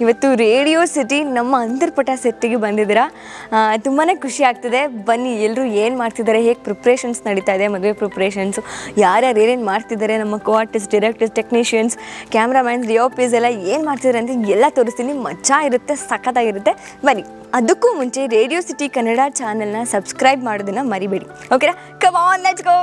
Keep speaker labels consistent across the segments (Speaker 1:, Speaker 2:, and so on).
Speaker 1: ಇವತ್ತು radio city ನಮ್ಮ ಅಂತರ್ಪಟ ಸೆಟ್ಟಿಗೆ ಬಂದಿದ್ದೀರಾ. ತುಂಬಾ ಖುಷಿ ಆಗ್ತಿದೆ. ಬನ್ನಿ ಎಲ್ಲರೂ ಏನು ಮಾಡ್ತಿದ್ದಾರೆ, ಹೇಗೆ ಪ್ರಿಪ್ರೇಷನ್ಸ್ ನಡೀತಾ ಇದೆ, ಮದುವೆ ಪ್ರಿಪ್ರೇಷನ್ಸು, ಯಾರ್ಯಾರು ಏನೇನು ಮಾಡ್ತಿದ್ದಾರೆ, ನಮ್ಮ co artist, directors, technicians, cameramans, ಡಿಒಪಿಸ್ ಎಲ್ಲ ಏನು ಮಾಡ್ತಿದ್ದಾರೆ ಅಂತ ಎಲ್ಲ ತೋರಿಸ್ತೀನಿ. ಮಜಾ ಇರುತ್ತೆ, ಸಖತ್ತಾಗಿರುತ್ತೆ. ಬನ್ನಿ. ಅದಕ್ಕೂ ಮುಂಚೆ ರೇಡಿಯೋ ಸಿಟಿ ಕನ್ನಡ ಚಾನೆಲ್ನ ಸಬ್ಸ್ಕ್ರೈಬ್ ಮಾಡೋದನ್ನು ಮರಿಬೇಡಿ. ಓಕೆನಾ? Come on, let's go.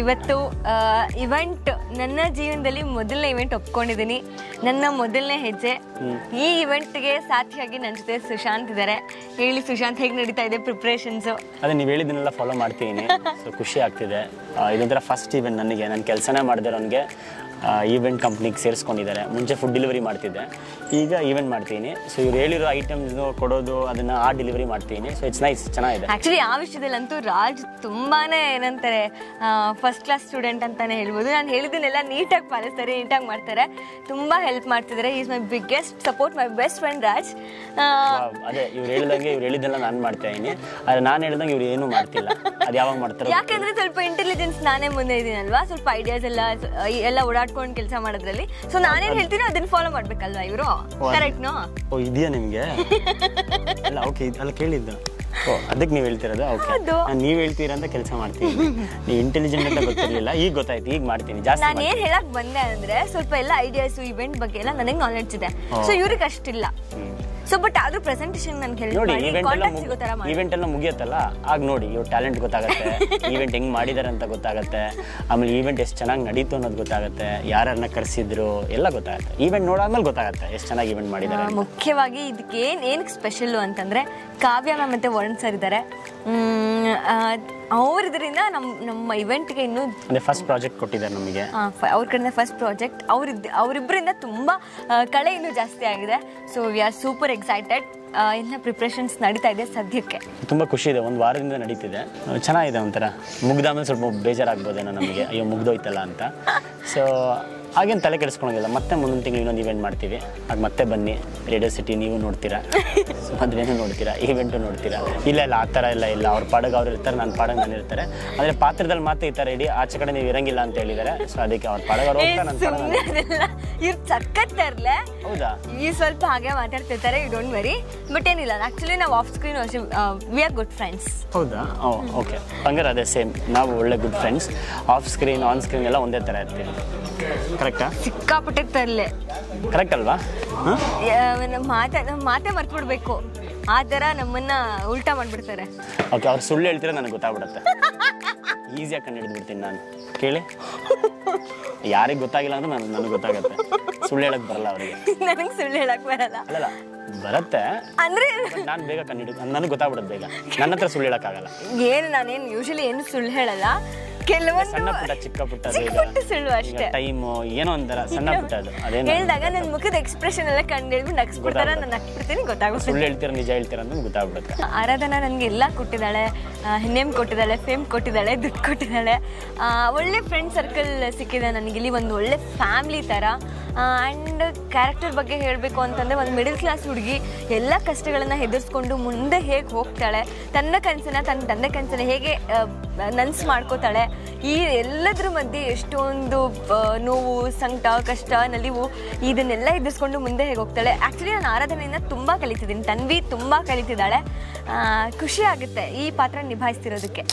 Speaker 1: ಇವತ್ತು ಇವೆಂಟ್ ನನ್ನ ಜೀವನದಲ್ಲಿ ಮೊದಲನೇ ಇವೆಂಟ್ ಒಪ್ಕೊಂಡಿದ್ದೀನಿ. ನನ್ನ ಮೊದಲನೇ ಹೆಜ್ಜೆ. ಈ ಇವೆಂಟ್ಗೆ ಸಾಥಿಯಾಗಿ ನನ್ನ ಜೊತೆ ಸುಶಾಂತ್ ಇದ್ದಾರೆ. ಹೇಳಿ ಸುಶಾಂತ್, ಹೇಗೆ ನಡೀತಾ ಇದೆ ಪ್ರಿಪ್ರೇಷನ್ಸ್?
Speaker 2: ಅದೇ ನೀವು ಹೇಳಿದ್ದನ್ನೆಲ್ಲ ಫಾಲೋ ಮಾಡ್ತೀನಿ. ಸೊ ಖುಷಿ ಆಗ್ತಿದೆ. ಇದೊಂಥರ ಫಸ್ಟ್ ಇವೆಂಟ್ ನನಗೆ. ನಾನು ಕೆಲಸನೇ ಮಾಡಿದಿರೋನಿಗೆ ಈವೆಂಟ್ ಕಂಪ್ನಿಗೆ ಸೇರಿಸ್ಕೊಂಡಿದ್ದಾರೆ. ಮುಂಚೆ ಫುಡ್ ಡೆಲಿವರಿ ಮಾಡ್ತಿದ್ದೆ, ಈಗ ಈವೆಂಟ್ ಮಾಡ್ತೀನಿ. ಸೊ ಇವ್ರು ಹೇಳಿರೋ ಐಟಮ್ಸ್ ಕೊಡೋದು, ಅದನ್ನು ಡೆಲಿವರಿ ಮಾಡ್ತೀನಿ. ಸೊ ಇಟ್ಸ್ ನೈಸ್, ಚೆನ್ನಾಗಿದೆ.
Speaker 1: ಆ್ಯಕ್ಚುಲಿ ಆ ವಿಷಯದಲ್ಲಂತೂ ರಾಜ್ ತುಂಬಾ ಏನಂತಾರೆ, ಫಸ್ಟ್ ಕ್ಲಾಸ್ ಸ್ಟೂಡೆಂಟ್ ಅಂತಲೇ ಹೇಳ್ಬೋದು. ನಾನು ಹೇಳಿದ್ದನ್ನೆಲ್ಲ ನೀಟಾಗಿ ಪಾಲಿಸ್ತಾರೆ, ನೀಟಾಗಿ ಮಾಡ್ತಾರೆ, ತುಂಬ ಹೆಲ್ಪ್ ಮಾಡ್ತಿದ್ದಾರೆ. Is my biggest support, my best friend Raj.
Speaker 2: ಅದೇ ಇವ್ರು ಹೇಳಿದಂಗೆ, ಇವ್ರು ಹೇಳಿದ್ದೆಲ್ಲ ನಾನು ಮಾಡ್ತಾ ಇದ್ದೀನಿ. ಆದರೆ ನಾನು ಹೇಳಿದಂಗೆ ಇವ್ರು ಏನೂ ಮಾಡ್ತಿಲ್ಲ. ಅದು ಯಾವಾಗ ಮಾಡ್ತಾರೆ?
Speaker 1: ಯಾಕಂದರೆ ಸ್ವಲ್ಪ ಇಂಟೆಲಿಜೆನ್ಸ್ ನಾನೇ ಮುಂದೆ ಇದ್ದೀನಲ್ವಾ, ಸ್ವಲ್ಪ ಐಡಿಯಾಸ್ ಎಲ್ಲ ಓಡಾಡ್ಕೊಂಡು ಕೆಲಸ ಮಾಡೋದ್ರಲ್ಲಿ. ಸೊ ನಾನೇನು ಹೇಳ್ತೀನಿ ಅದನ್ನ ಫಾಲೋ ಮಾಡ್ಬೇಕಲ್ವಾ ಇವರು. ಕರೆಕ್ಟ್ನೋ?
Speaker 2: ಓ, ಇದೆಯಾ ನಿಮಗೆ? ಅಲ್ಲ, ಓಕೆ, ಅಲ್ಲ ಕೇಳಿದ್ದು. ಓ, ಅದಕ್ಕೆ ನೀವು ಹೇಳ್ತಿರೋದು? ಓಕೆ, ನಾನು ನೀವು ಹೇಳ್ತೀರಾ ಅಂತ ಕೆಲಸ ಮಾಡ್ತೀನಿ. ನೀವು ಇಂಟೆಲಿಜೆಂಟ್ ಅಂತ ಗೊತ್ತಿರಲಿಲ್ಲ, ಈಗ ಗೊತ್ತಾಯ್ತು, ಈಗ ಮಾಡ್ತೀನಿ ಜಾಸ್ತಿ.
Speaker 1: ನಾನು ಏನು ಹೇಳಕ್ ಬಂದೆ ಅಂದ್ರೆ, ಸ್ವಲ್ಪ ಎಲ್ಲ ಐಡಿಯಾಸು ಇವೆಂಟ್ ಬಗ್ಗೆ ಎಲ್ಲ ನನಗೆ ನಾಲೆಡ್ಜ್ ಇದೆ. ಸೊ ಇವ್ರಿಗೆ ಅಷ್ಟಿಲ್ಲ. ಸೊ ಬಟ್ ಆದ್ರೂ ಪ್ರೆಸೆಂಟೇಷನ್ ನನ್ಗೆ ಹೇಳಿ
Speaker 2: ನೋಡಿ, ಈವೆಂಟ್ ಎಲ್ಲ ಮುಗಿಯತ್ತಲ್ಲ, ಆಗ ನೋಡಿ ಇವ್ರ ಟ್ಯಾಲೆಂಟ್ ಗೊತ್ತಾಗುತ್ತೆ, ಈವೆಂಟ್ ಹೆಂಗ್ ಮಾಡಿದಾರೆ ಅಂತ ಗೊತ್ತಾಗುತ್ತೆ. ಆಮೇಲೆ ಈವೆಂಟ್ ಎಷ್ಟು ಚೆನ್ನಾಗಿ ನಡೀತು ಅನ್ನೋದು ಗೊತ್ತಾಗುತ್ತೆ, ಯಾರನ್ನ ಕರೆಸಿದ್ರು ಎಲ್ಲ ಗೊತ್ತಾಗುತ್ತೆ. ಈವೆಂಟ್ ನೋಡಾದ್ಮೇಲೆ ಗೊತ್ತಾಗುತ್ತೆ ಎಷ್ಟು ಚೆನ್ನಾಗಿ ಈವೆಂಟ್ ಮಾಡಿದ್ದಾರೆ.
Speaker 1: ಮುಖ್ಯವಾಗಿ ಇದಕ್ಕೆ ಏನಕ್ಕೆ ಸ್ಪೆಷಲ್ಲು ಅಂತಂದ್ರೆ, ಕಾವ್ಯ ಮ್ಯಾಮ್ ಮತ್ತೆ ವರುಣ್ ಸರ್ ಇದ್ದಾರೆ. ಅವರಿದ್ರಿಂದ ನಮ್ಮ ಇವೆಂಟ್ಗೆ ಇನ್ನೂ
Speaker 2: ಫಸ್ಟ್ ಪ್ರಾಜೆಕ್ಟ್ ಕೊಟ್ಟಿದ್ದಾರೆ ನಮಗೆ.
Speaker 1: ಅವ್ರ ಕಡೆಯಿಂದ ಫಸ್ಟ್ ಪ್ರಾಜೆಕ್ಟ್ ಅವರಿಬ್ಬರಿಂದ ತುಂಬ ಕಳೆ ಇನ್ನೂ ಜಾಸ್ತಿ ಆಗಿದೆ. So we are super excited. ಎಲ್ಲ ಪ್ರಿಪ್ರೇಷನ್ಸ್ ನಡೀತಾ ಇದೆ ಸದ್ಯಕ್ಕೆ.
Speaker 2: ತುಂಬ ಖುಷಿ ಇದೆ. ಒಂದು ವಾರದಿಂದ ನಡೀತಿದೆ, ಚೆನ್ನಾಗಿದೆ. ಒಂಥರ ಮುಗ್ದಾದ್ಮೇಲೆ ಸ್ವಲ್ಪ ಬೇಜಾರಾಗ್ಬೋದೇನೋ ನಮಗೆ, ಅಯ್ಯೋ ಮುಗ್ದೋಯ್ತಲ್ಲ ಅಂತ. ಸೊ ಹಾಗೇನು ತಲೆ ಕೆಡಿಸ್ಕೊಳೋದಿಲ್ಲ. ಮತ್ತೆ ಮುಂದಿನ ತಿಂಗಳು ಇನ್ನೊಂದು ಇವೆಂಟ್ ಮಾಡ್ತೀವಿ. ಆಗ ಮತ್ತೆ ಬನ್ನಿ. ರೇಡಿಯೋ ಸಿಟಿ ನೀವು ನೋಡ್ತೀರಾ, ಮದುವೆನೂ ನೋಡ್ತೀರಾ, ಈವೆಂಟು ನೋಡ್ತೀರಾ. ಇಲ್ಲ ಆ ಥರ ಇಲ್ಲ. ಅವ್ರ ಪಾಡಗೆ ಅವ್ರು ಇರ್ತಾರೆ, ನನ್ನ ಪಾಡಗೆ ನಾನು ಇರ್ತಾರೆ. ಅಂದರೆ ಪಾತ್ರದಲ್ಲಿ ಮಾತ್ರ ಈ ಥರ ಇಡೀ ಆಚೆ ಕಡೆ ನೀವು ಇರಂಗಿಲ್ಲ ಅಂತ ಹೇಳಿದ್ದಾರೆ. ಸೊ ಅದಕ್ಕೆ ಅವ್ರ ಪಾಡಗೆ ಅವ್ರು ಹೋಗ್ತಾರೆ, ನನ್ನ ಪಾಡಗೆ
Speaker 1: ಇವ್ರು ಸಕ್ಕತ್ತರ್ಲೆ.
Speaker 2: ಹೌದಾ?
Speaker 1: ಈ ಸ್ವಲ್ಪ ಹಾಗೆ ಮಾತಾಡ್ತಿರ್ತಾರೆ, ಯು ಡೋಂಟ್ ವರಿ. ಬಟ್ ಏನಿಲ್ಲ, ಆ್ಯಕ್ಚುಲಿ ನಾವು off screen we are good friends.
Speaker 2: ಹೌದಾ? ಓಕೆ, ಹಂಗಾರೆ ಅದೇ ಸೇಮ್. ನಾವು ಒಳ್ಳೆ good friends. Off screen, on screen ಎಲ್ಲ ಒಂದೇ ಥರ ಇರ್ತೀವಿ. ಕರೆಕ್ಟಾ?
Speaker 1: ಸಿಕ್ಕಾಪಟ್ಟೆ ತರಲೆ.
Speaker 2: ಕರೆಕ್ಟ್ ಅಲ್ವಾ?
Speaker 1: ಮಾತೇ ಮರ್ತ್ಬಿಡ್ಬೇಕು, ಆ ಥರ ನಮ್ಮನ್ನ ಉಲ್ಟಾ ಮಾಡ್ಬಿಡ್ತಾರೆ.
Speaker 2: ಓಕೆ, ಅವ್ರು ಸುಳ್ಳು ಹೇಳ್ತೀರ ನನಗೆ ಗೊತ್ತಾಗ್ಬಿಡುತ್ತೆ. ಈಸಿಯಾಗಿ ಕಂಡು ಹಿಡಿದ್ಬಿಡ್ತೀನಿ ನಾನು. ಕೇಳಿ, ಯಾರಿಗೆ ಗೊತ್ತಾಗಿಲ್ಲ ಅಂದ್ರೆ ನನಗೆ ಗೊತ್ತಾಗುತ್ತೆ. ಸುಳ್ಳು ಹೇಳಕ್ ಬರಲ್ಲ ಅವರಿಗೆ.
Speaker 1: ನನಗೆ ಸುಳ್ಳು ಹೇಳಕ್ ಬರಲ್ಲ.
Speaker 2: ಅಲ್ಲ, ಬರುತ್ತೆ ಅಂದ್ರೆ ನಾನು ಬೇಗ ಕಂಡು ಹಿಡಿದು ನನಗೆ ಗೊತ್ತಾಗ್ಬಿಡುತ್ತೆ ಬೇಗ. ನನ್ನ ಹತ್ರ ಸುಳ್ಳು ಹೇಳಕ್ಕಾಗಲ್ಲ.
Speaker 1: ನಾನೇನು ಯೂಶಲಿ ಏನು ಸುಳ್ಳು ಹೇಳಲ್ಲ. ಕೆಲವೊಂದು
Speaker 2: ಸಣ್ಣ ಪುಟ್ಟ, ಚಿಕ್ಕ ಪುಟ್ಟ
Speaker 1: ಸುಳ್ಳು ಅಷ್ಟೇ.
Speaker 2: ಟೈಮು ಏನೋ ಒಂಥರ ಸಣ್ಣ ಪುಟ್ಟ. ಅದು ಅದೇನು
Speaker 1: ಹೇಳಿದಾಗ ನನ್ನ ಮುಖದ ಎಕ್ಸ್ಪ್ರೆಷನ್ ಎಲ್ಲ ಕಂಡು ಹಿಡಿದು ನಗ್ಸ್ಬಿಡ್ತಾರ, ನಾನು ನಗ್ಬಿಡ್ತೀನಿ, ಗೊತ್ತಾಗುತ್ತೆ.
Speaker 2: ಸುಳ್ಳು ಹೇಳ್ತೀರ ನಿಜ ಹೇಳ್ತೀರ ಅಂತ ಗೊತ್ತಾಗ್ಬಿಡುತ್ತೆ.
Speaker 1: ಆರಾಧನಾ ನನಗೆ ಎಲ್ಲ ಕೊಟ್ಟಿದ್ದಾಳೆ. ನೇಮ್ ಕೊಟ್ಟಿದ್ದಾಳೆ, ಫೇಮ್ ಕೊಟ್ಟಿದ್ದಾಳೆ, ದುಡ್ಡು ಕೊಟ್ಟಿದ್ದಾಳೆ. ಒಳ್ಳೆ ಫ್ರೆಂಡ್ ಸರ್ಕಲ್ ಸಿಕ್ಕಿದೆ ನನಗೆ ಇಲ್ಲಿ, ಒಂದು ಒಳ್ಳೆ ಫ್ಯಾಮಿಲಿ ಥರ. ಆ್ಯಂಡ್ ಕ್ಯಾರೆಕ್ಟರ್ ಬಗ್ಗೆ ಹೇಳಬೇಕು ಅಂತಂದರೆ, ಒಂದು ಮಿಡಲ್ ಕ್ಲಾಸ್ ಹುಡುಗಿ ಎಲ್ಲ ಕಷ್ಟಗಳನ್ನು ಎದುರಿಸ್ಕೊಂಡು ಮುಂದೆ ಹೇಗೆ ಹೋಗ್ತಾಳೆ, ತನ್ನ ಕನಸನ್ನ, ತನ್ನ ತಂದೆ ಕನಸನ್ನ ಹೇಗೆ ನನಸು ಮಾಡ್ಕೋತಾಳೆ, ಈ ಎಲ್ಲದ್ರ ಮಧ್ಯೆ ಎಷ್ಟೊಂದು ನೋವು, ಸಂಕಟ, ಕಷ್ಟ, ನಲಿವು, ಇದನ್ನೆಲ್ಲ ಎದುರಿಸ್ಕೊಂಡು ಮುಂದೆ ಹೇಗೆ ಹೋಗ್ತಾಳೆ. ಆ್ಯಕ್ಚುಲಿ ನಾನು ಆರಾಧನೆಯಿಂದ ತುಂಬ ಕಲಿತಿದ್ದೀನಿ. ತನ್ವಿ ತುಂಬ ಕಲಿತಿದ್ದಾಳೆ. ಖುಷಿ ಆಗುತ್ತೆ ಈ ಪಾತ್ರ ನಿಭಾಯಿಸ್ತಿರೋದಕ್ಕೆ.